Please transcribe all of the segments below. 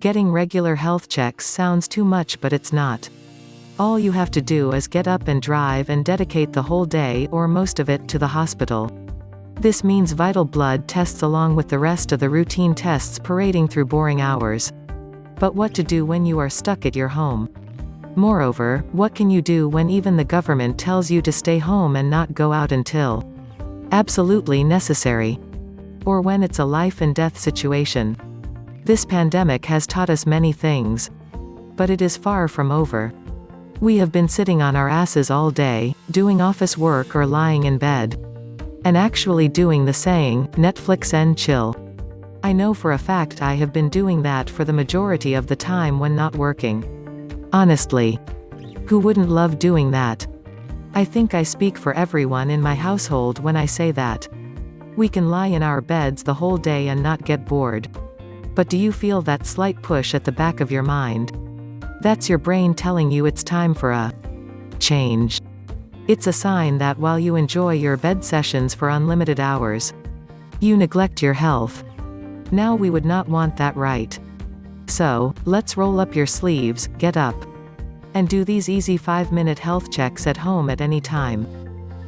Getting regular health checks sounds too much, but it's not. All you have to do is get up and drive and dedicate the whole day or most of it to the hospital. This means vital blood tests along with the rest of the routine tests parading through boring hours. But what to do when you are stuck at your home? Moreover, what can you do when even the government tells you to stay home and not go out until absolutely necessary? Or when it's a life and death situation? This pandemic has taught us many things. But it is far from over. We have been sitting on our asses all day, doing office work or lying in bed. And actually doing the saying, Netflix and chill. I know for a fact I have been doing that for the majority of the time when not working. Honestly. Who wouldn't love doing that? I think I speak for everyone in my household when I say that. We can lie in our beds the whole day and not get bored. But do you feel that slight push at the back of your mind? That's your brain telling you it's time for a change. It's a sign that while you enjoy your bed sessions for unlimited hours, you neglect your health. Now we would not want that, right? So, let's roll up your sleeves, get up, and do these easy 5-minute health checks at home at any time.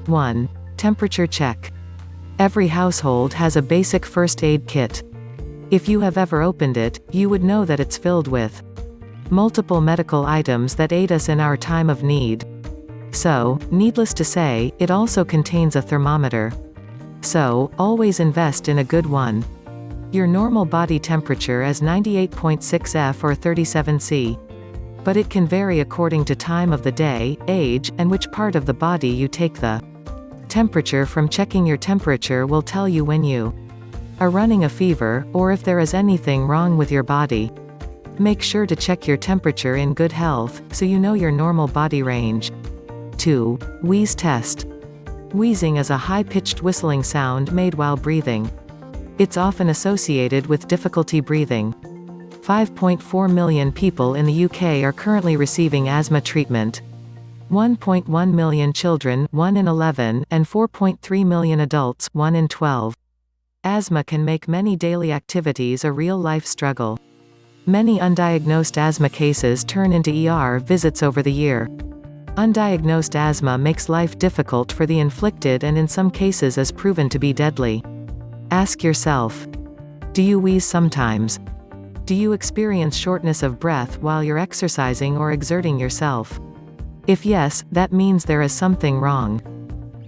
1. Temperature check. Every household has a basic first aid kit. If you have ever opened it, you would know that it's filled with multiple medical items that aid us in our time of need. So, needless to say, it also contains a thermometer. So, always invest in a good one. Your normal body temperature is 98.6 F or 37 C. But it can vary according to time of the day, age, and which part of the body you take the temperature from. Checking your temperature will tell you when you are running a fever, or if there is anything wrong with your body. Make sure to check your temperature in good health, so you know your normal body range. 2. Wheeze test. Wheezing is a high-pitched whistling sound made while breathing. It's often associated with difficulty breathing. 5.4 million people in the UK are currently receiving asthma treatment. 1.1 million children, 1 in 11, and 4.3 million adults, 1 in 12. Asthma can make many daily activities a real-life struggle. Many undiagnosed asthma cases turn into ER visits over the year. Undiagnosed asthma makes life difficult for the inflicted and in some cases is proven to be deadly. Ask yourself, do you wheeze sometimes? Do you experience shortness of breath while you're exercising or exerting yourself? If yes, that means there is something wrong.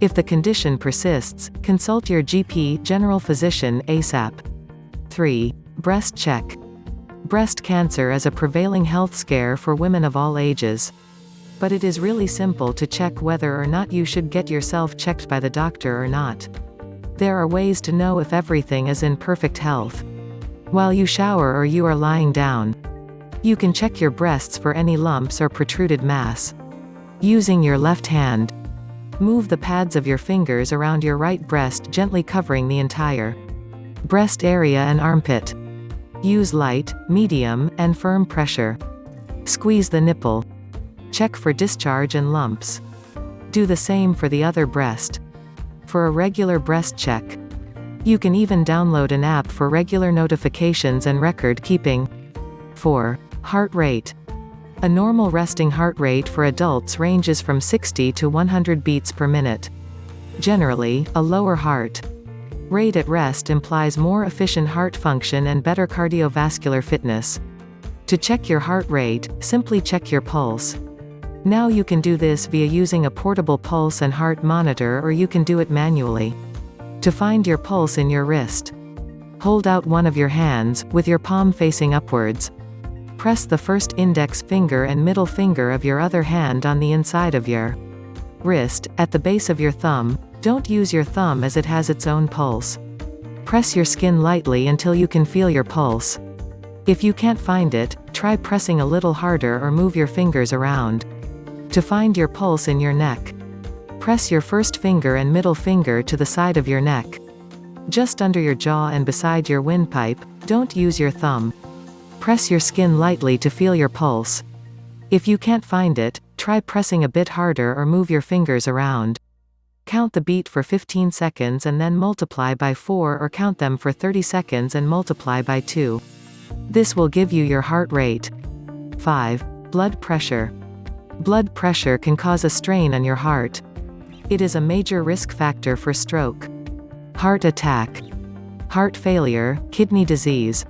If the condition persists, consult your GP, general physician, ASAP. 3. Breast check. Breast cancer is a prevailing health scare for women of all ages. But it is really simple to check whether or not you should get yourself checked by the doctor or not. There are ways to know if everything is in perfect health. While you shower or you are lying down, you can check your breasts for any lumps or protruded mass. Using your left hand, move the pads of your fingers around your right breast, gently covering the entire breast area and armpit. Use light, medium, and firm pressure. Squeeze the nipple. Check for discharge and lumps. Do the same for the other breast. For a regular breast check, you can even download an app for regular notifications and record keeping. 4. Heart rate. A normal resting heart rate for adults ranges from 60 to 100 beats per minute. Generally, a lower heart rate at rest implies more efficient heart function and better cardiovascular fitness. To check your heart rate, simply check your pulse. Now you can do this via using a portable pulse and heart monitor, or you can do it manually. To find your pulse in your wrist, hold out one of your hands, with your palm facing upwards. Press the first index finger and middle finger of your other hand on the inside of your wrist, at the base of your thumb. Don't use your thumb as it has its own pulse. Press your skin lightly until you can feel your pulse. If you can't find it, try pressing a little harder or move your fingers around. To find your pulse in your neck, press your first finger and middle finger to the side of your neck, just under your jaw and beside your windpipe. Don't use your thumb. Press your skin lightly to feel your pulse. If you can't find it, try pressing a bit harder or move your fingers around. Count the beat for 15 seconds and then multiply by 4, or count them for 30 seconds and multiply by 2. This will give you your heart rate. 5. Blood pressure. Blood pressure can cause a strain on your heart. It is a major risk factor for stroke, heart attack, heart failure, kidney disease.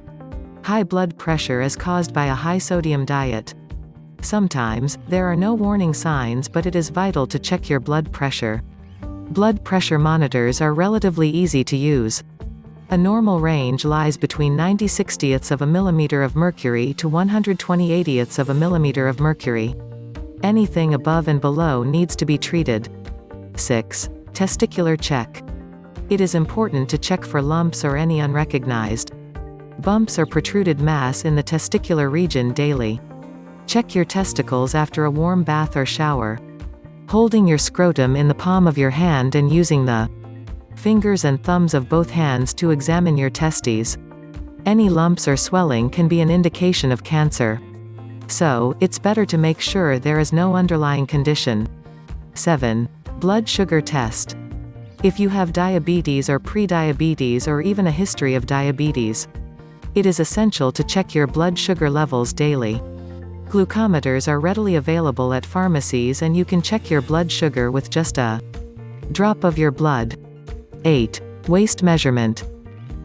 High blood pressure is caused by a high-sodium diet. Sometimes, there are no warning signs, but it is vital to check your blood pressure. Blood pressure monitors are relatively easy to use. A normal range lies between 90/60ths of a millimeter of mercury to 120/80ths of a millimeter of mercury. Anything above and below needs to be treated. 6. Testicular check. It is important to check for lumps or any unrecognized bumps or protruded mass in the testicular region daily. Check your testicles after a warm bath or shower. Holding your scrotum in the palm of your hand and using the fingers and thumbs of both hands to examine your testes. Any lumps or swelling can be an indication of cancer. So, it's better to make sure there is no underlying condition. 7. Blood sugar test. If you have diabetes or pre-diabetes or even a history of diabetes, it is essential to check your blood sugar levels daily. Glucometers are readily available at pharmacies and you can check your blood sugar with just a drop of your blood. 8. Waist measurement.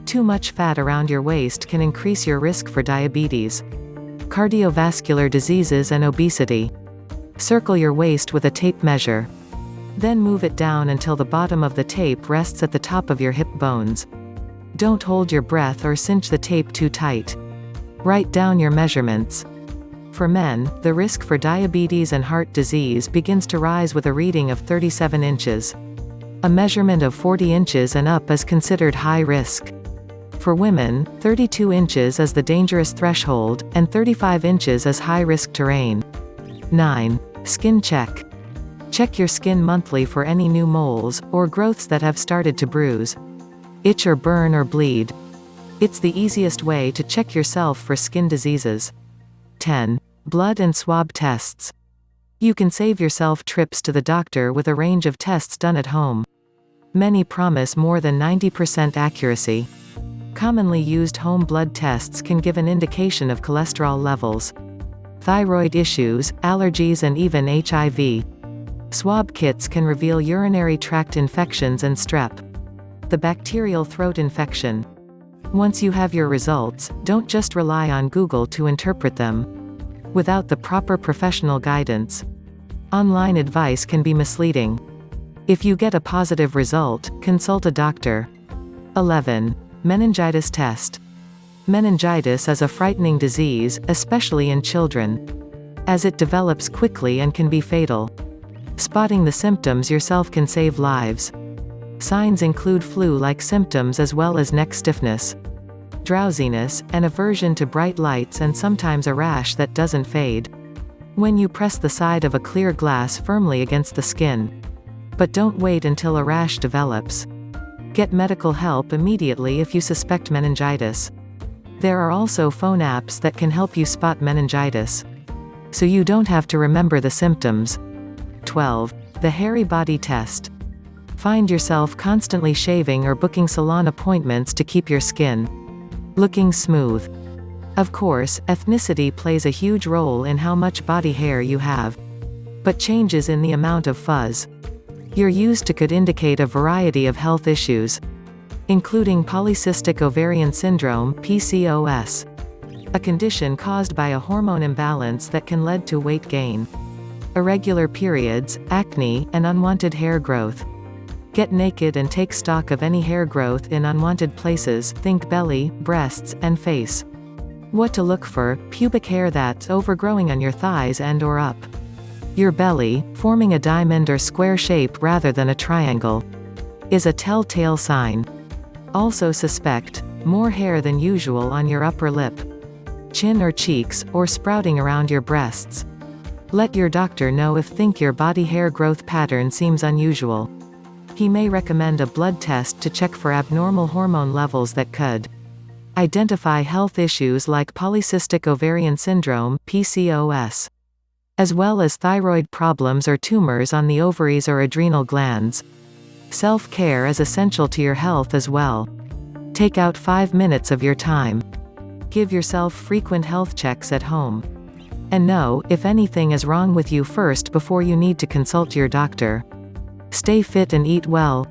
Too much fat around your waist can increase your risk for diabetes, cardiovascular diseases and obesity. Circle your waist with a tape measure. Then move it down until the bottom of the tape rests at the top of your hip bones. Don't hold your breath or cinch the tape too tight. Write down your measurements. For men, the risk for diabetes and heart disease begins to rise with a reading of 37 inches. A measurement of 40 inches and up is considered high risk. For women, 32 inches is the dangerous threshold, and 35 inches is high-risk terrain. 9. Skin check. Check your skin monthly for any new moles, or growths that have started to bruise, itch or burn or bleed. It's the easiest way to check yourself for skin diseases. 10. Blood and swab tests. You can save yourself trips to the doctor with a range of tests done at home. Many promise more than 90% accuracy. Commonly used home blood tests can give an indication of cholesterol levels, thyroid issues, allergies and even HIV. Swab kits can reveal urinary tract infections and strep, the bacterial throat infection. Once you have your results, don't just rely on Google to interpret them. Without the proper professional guidance, online advice can be misleading. If you get a positive result, consult a doctor. 11. Meningitis test. Meningitis is a frightening disease, especially in children, as it develops quickly and can be fatal. Spotting the symptoms yourself can save lives. Signs include flu-like symptoms as well as neck stiffness, drowsiness, an aversion to bright lights and sometimes a rash that doesn't fade. When you press the side of a clear glass firmly against the skin. But don't wait until a rash develops. Get medical help immediately if you suspect meningitis. There are also phone apps that can help you spot meningitis, so you don't have to remember the symptoms. 12. The hairy body test. Find yourself constantly shaving or booking salon appointments to keep your skin looking smooth. Of course, ethnicity plays a huge role in how much body hair you have, but changes in the amount of fuzz you're used to could indicate a variety of health issues, including polycystic ovarian syndrome (PCOS), a condition caused by a hormone imbalance that can lead to weight gain, irregular periods, acne, and unwanted hair growth. Get naked and take stock of any hair growth in unwanted places, think belly, breasts, and face. What to look for: pubic hair that's overgrowing on your thighs and/or up your belly, forming a diamond or square shape rather than a triangle, is a telltale sign. Also suspect more hair than usual on your upper lip, chin or cheeks, or sprouting around your breasts. Let your doctor know if think your body hair growth pattern seems unusual. He may recommend a blood test to check for abnormal hormone levels that could identify health issues like polycystic ovarian syndrome (PCOS), as well as thyroid problems or tumors on the ovaries or adrenal glands. Self-care is essential to your health as well. Take out 5 minutes of your time Give yourself frequent health checks at home. And know if anything is wrong with you first before you need to consult your doctor. Stay fit and eat well.